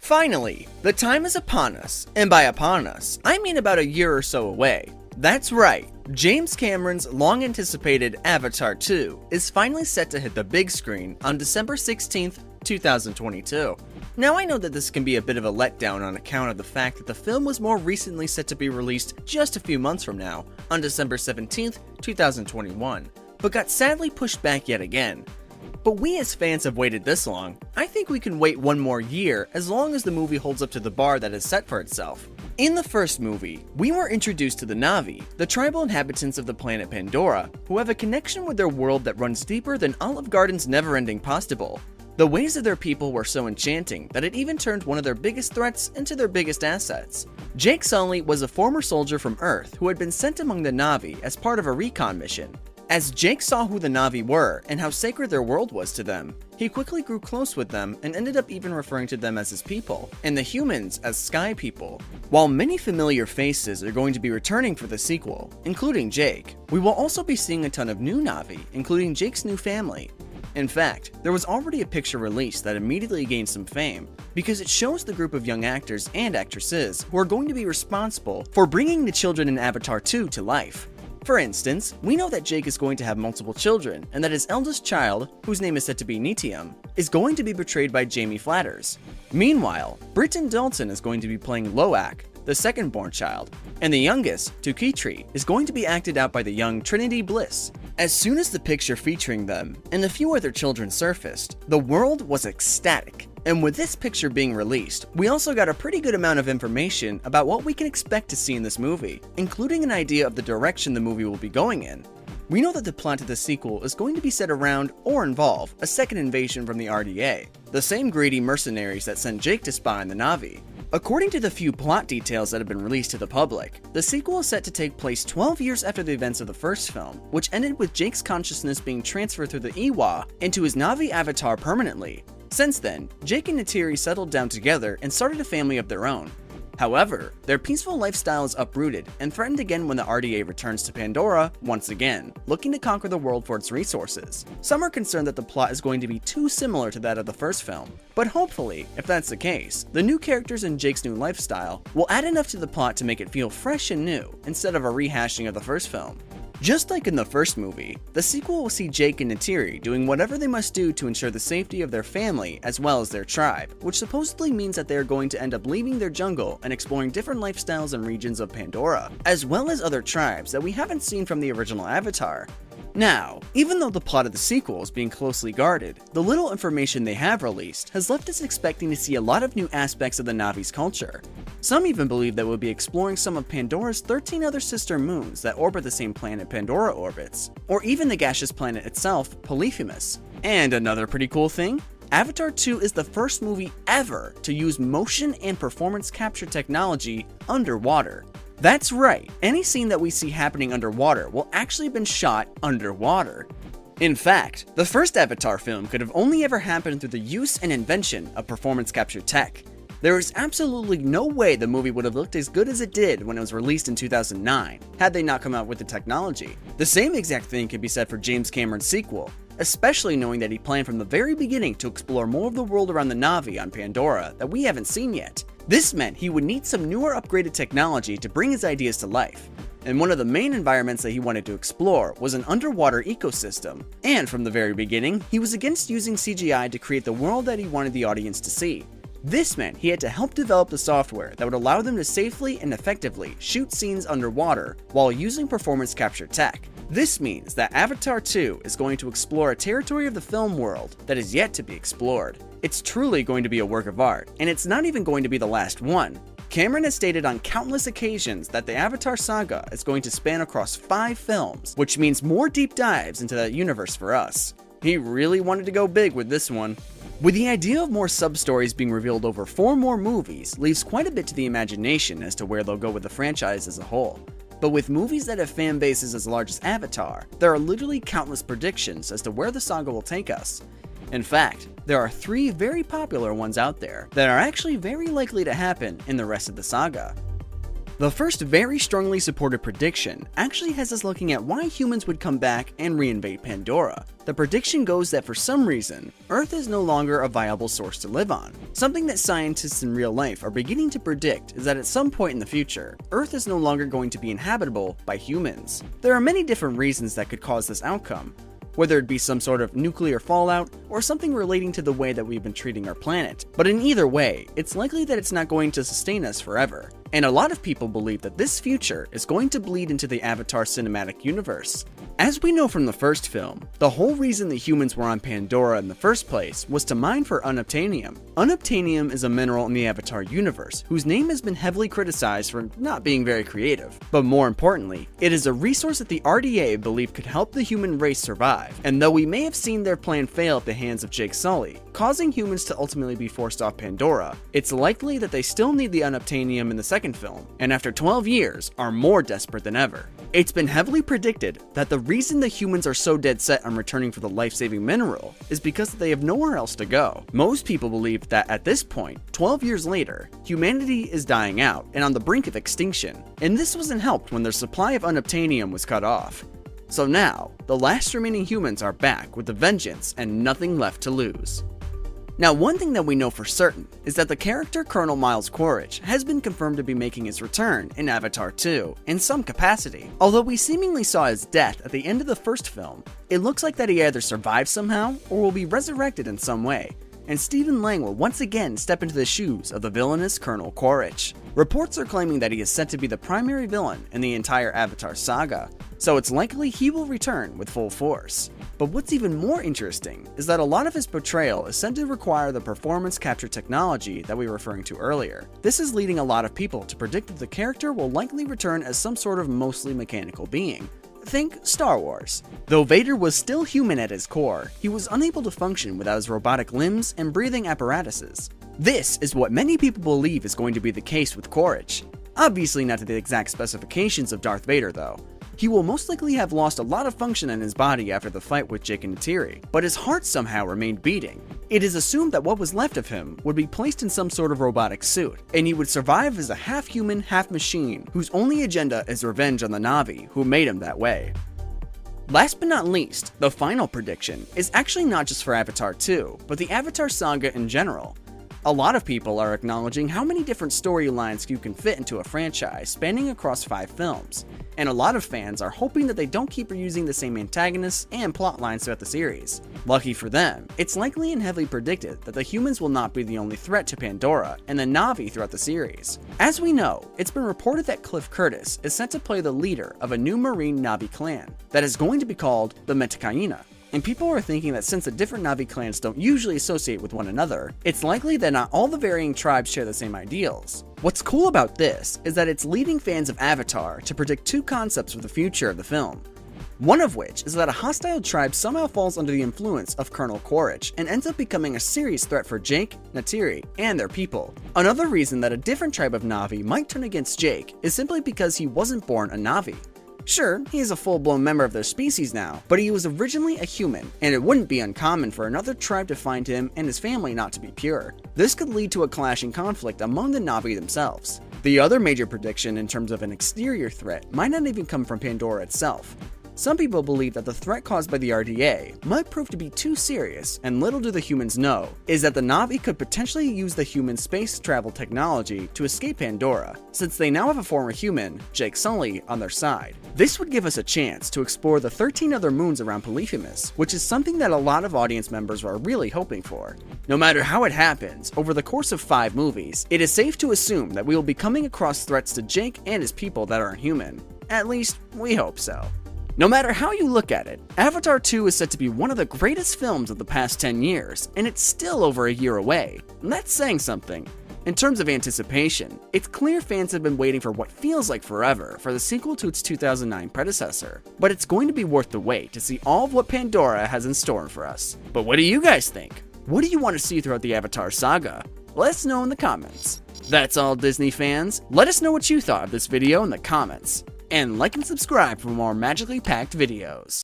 Finally, the time is upon us, and by upon us, I mean about a year or so away. That's right, James Cameron's long-anticipated Avatar 2 is finally set to hit the big screen on December 16th, 2022. Now I know that this can be a bit of a letdown on account of the fact that the film was more recently set to be released just a few months from now, on December 17th, 2021, but got sadly pushed back yet again. But we as fans have waited this long. I think we can wait one more year as long as the movie holds up to the bar that is set for itself. In the first movie, we were introduced to the Na'vi, the tribal inhabitants of the planet Pandora, who have a connection with their world that runs deeper than Olive Garden's never-ending pastable. The ways of their people were so enchanting that it even turned one of their biggest threats into their biggest assets. Jake Sully was a former soldier from Earth who had been sent among the Na'vi as part of a recon mission. As Jake saw who the Na'vi were and how sacred their world was to them, he quickly grew close with them and ended up even referring to them as his people, and the humans as Sky People. While many familiar faces are going to be returning for the sequel, including Jake, we will also be seeing a ton of new Na'vi, including Jake's new family. In fact, there was already a picture released that immediately gained some fame, because it shows the group of young actors and actresses who are going to be responsible for bringing the children in Avatar 2 to life. For instance, we know that Jake is going to have multiple children, and that his eldest child, whose name is said to be Ney'tiri, is going to be portrayed by Jamie Flatters. Meanwhile, Britton Dalton is going to be playing Loak, the second-born child, and the youngest, Ney'tiri, is going to be acted out by the young Trinity Bliss. As soon as the picture featuring them and a few other children surfaced, the world was ecstatic. And with this picture being released, we also got a pretty good amount of information about what we can expect to see in this movie, including an idea of the direction the movie will be going in. We know that the plot of the sequel is going to be set around, or involve, a second invasion from the RDA, the same greedy mercenaries that sent Jake to spy on the Na'vi. According to the few plot details that have been released to the public, the sequel is set to take place 12 years after the events of the first film, which ended with Jake's consciousness being transferred through the Iwa into his Na'vi avatar permanently. Since then, Jake and Ney'tiri settled down together and started a family of their own. However, their peaceful lifestyle is uprooted and threatened again when the RDA returns to Pandora once again, looking to conquer the world for its resources. Some are concerned that the plot is going to be too similar to that of the first film, but hopefully, if that's the case, the new characters and Jake's new lifestyle will add enough to the plot to make it feel fresh and new, instead of a rehashing of the first film. Just like in the first movie, the sequel will see Jake and Ney'tiri doing whatever they must do to ensure the safety of their family as well as their tribe, which supposedly means that they are going to end up leaving their jungle and exploring different lifestyles and regions of Pandora, as well as other tribes that we haven't seen from the original Avatar. Now, even though the plot of the sequel is being closely guarded, the little information they have released has left us expecting to see a lot of new aspects of the Na'vi's culture. Some even believe that we'll be exploring some of Pandora's 13 other sister moons that orbit the same planet Pandora orbits, or even the gaseous planet itself, Polyphemus. And another pretty cool thing? Avatar 2 is the first movie ever to use motion and performance capture technology underwater. That's right, any scene that we see happening underwater will actually have been shot underwater. In fact, the first Avatar film could have only ever happened through the use and invention of performance capture tech. There is absolutely no way the movie would have looked as good as it did when it was released in 2009, had they not come out with the technology. The same exact thing can be said for James Cameron's sequel, especially knowing that he planned from the very beginning to explore more of the world around the Na'vi on Pandora that we haven't seen yet. This meant he would need some newer upgraded technology to bring his ideas to life. And one of the main environments that he wanted to explore was an underwater ecosystem. And from the very beginning, he was against using CGI to create the world that he wanted the audience to see. This meant he had to help develop the software that would allow them to safely and effectively shoot scenes underwater while using performance capture tech. This means that Avatar 2 is going to explore a territory of the film world that is yet to be explored. It's truly going to be a work of art, and it's not even going to be the last one. Cameron has stated on countless occasions that the Avatar saga is going to span across 5 films, which means more deep dives into that universe for us. He really wanted to go big with this one. With the idea of more sub-stories being revealed over 4 more movies leaves quite a bit to the imagination as to where they'll go with the franchise as a whole. But with movies that have fan bases as large as Avatar, there are literally countless predictions as to where the saga will take us. In fact, there are 3 very popular ones out there that are actually very likely to happen in the rest of the saga. The first very strongly supported prediction actually has us looking at why humans would come back and reinvade Pandora. The prediction goes that for some reason, Earth is no longer a viable source to live on. Something that scientists in real life are beginning to predict is that at some point in the future, Earth is no longer going to be inhabitable by humans. There are many different reasons that could cause this outcome, whether it be some sort of nuclear fallout or something relating to the way that we've been treating our planet. But in either way, it's likely that it's not going to sustain us forever. And a lot of people believe that this future is going to bleed into the Avatar cinematic universe. As we know from the first film, the whole reason the humans were on Pandora in the first place was to mine for unobtainium. Unobtainium is a mineral in the Avatar universe whose name has been heavily criticized for not being very creative. But more importantly, it is a resource that the RDA believe could help the human race survive. And though we may have seen their plan fail at the hands of Jake Sully, causing humans to ultimately be forced off Pandora, it's likely that they still need the unobtainium in the second film, and after 12 years, are more desperate than ever. It's been heavily predicted that the reason the humans are so dead set on returning for the life-saving mineral is because they have nowhere else to go. Most people believe that at this point, 12 years later, humanity is dying out and on the brink of extinction, and this wasn't helped when their supply of unobtainium was cut off. So now, the last remaining humans are back with a vengeance and nothing left to lose. Now, one thing that we know for certain is that the character Colonel Miles Quaritch has been confirmed to be making his return in Avatar 2 in some capacity. Although we seemingly saw his death at the end of the first film, it looks like that he either survived somehow or will be resurrected in some way, and Stephen Lang will once again step into the shoes of the villainous Colonel Quaritch. Reports are claiming that he is set to be the primary villain in the entire Avatar saga, so it's likely he will return with full force. But what's even more interesting is that a lot of his portrayal is said to require the performance capture technology that we were referring to earlier. This is leading a lot of people to predict that the character will likely return as some sort of mostly mechanical being. Think Star Wars. Though Vader was still human at his core, he was unable to function without his robotic limbs and breathing apparatuses. This is what many people believe is going to be the case with Quaritch. Obviously not to the exact specifications of Darth Vader though. He will most likely have lost a lot of function in his body after the fight with Sully and Ney'tiri, but his heart somehow remained beating. It is assumed that what was left of him would be placed in some sort of robotic suit, and he would survive as a half-human, half-machine, whose only agenda is revenge on the Na'vi who made him that way. Last but not least, the final prediction is actually not just for Avatar 2, but the Avatar saga in general. A lot of people are acknowledging how many different storylines you can fit into a franchise spanning across 5 films, and a lot of fans are hoping that they don't keep reusing the same antagonists and plot lines throughout the series. Lucky for them, it's likely and heavily predicted that the humans will not be the only threat to Pandora and the Na'vi throughout the series. As we know, it's been reported that Cliff Curtis is set to play the leader of a new Marine Na'vi clan that is going to be called the Metakaina. And people are thinking that since the different Na'vi clans don't usually associate with one another, it's likely that not all the varying tribes share the same ideals. What's cool about this is that it's leading fans of Avatar to predict 2 concepts for the future of the film. One of which is that a hostile tribe somehow falls under the influence of Colonel Quaritch and ends up becoming a serious threat for Jake, Ney'tiri, and their people. Another reason that a different tribe of Na'vi might turn against Jake is simply because he wasn't born a Na'vi. Sure, he is a full-blown member of their species now, but he was originally a human, and it wouldn't be uncommon for another tribe to find him and his family not to be pure. This could lead to a clash and conflict among the Na'vi themselves. The other major prediction in terms of an exterior threat might not even come from Pandora itself. Some people believe that the threat caused by the RDA might prove to be too serious, and little do the humans know, is that the Na'vi could potentially use the human space travel technology to escape Pandora, since they now have a former human, Jake Sully, on their side. This would give us a chance to explore the 13 other moons around Polyphemus, which is something that a lot of audience members are really hoping for. No matter how it happens, over the course of 5 movies, it is safe to assume that we will be coming across threats to Jake and his people that aren't human. At least, we hope so. No matter how you look at it, Avatar 2 is set to be one of the greatest films of the past 10 years, and it's still over a year away. And that's saying something. In terms of anticipation, it's clear fans have been waiting for what feels like forever for the sequel to its 2009 predecessor, but it's going to be worth the wait to see all of what Pandora has in store for us. But what do you guys think? What do you want to see throughout the Avatar saga? Let us know in the comments. That's all, Disney fans. Let us know what you thought of this video in the comments. And like and subscribe for more magically packed videos.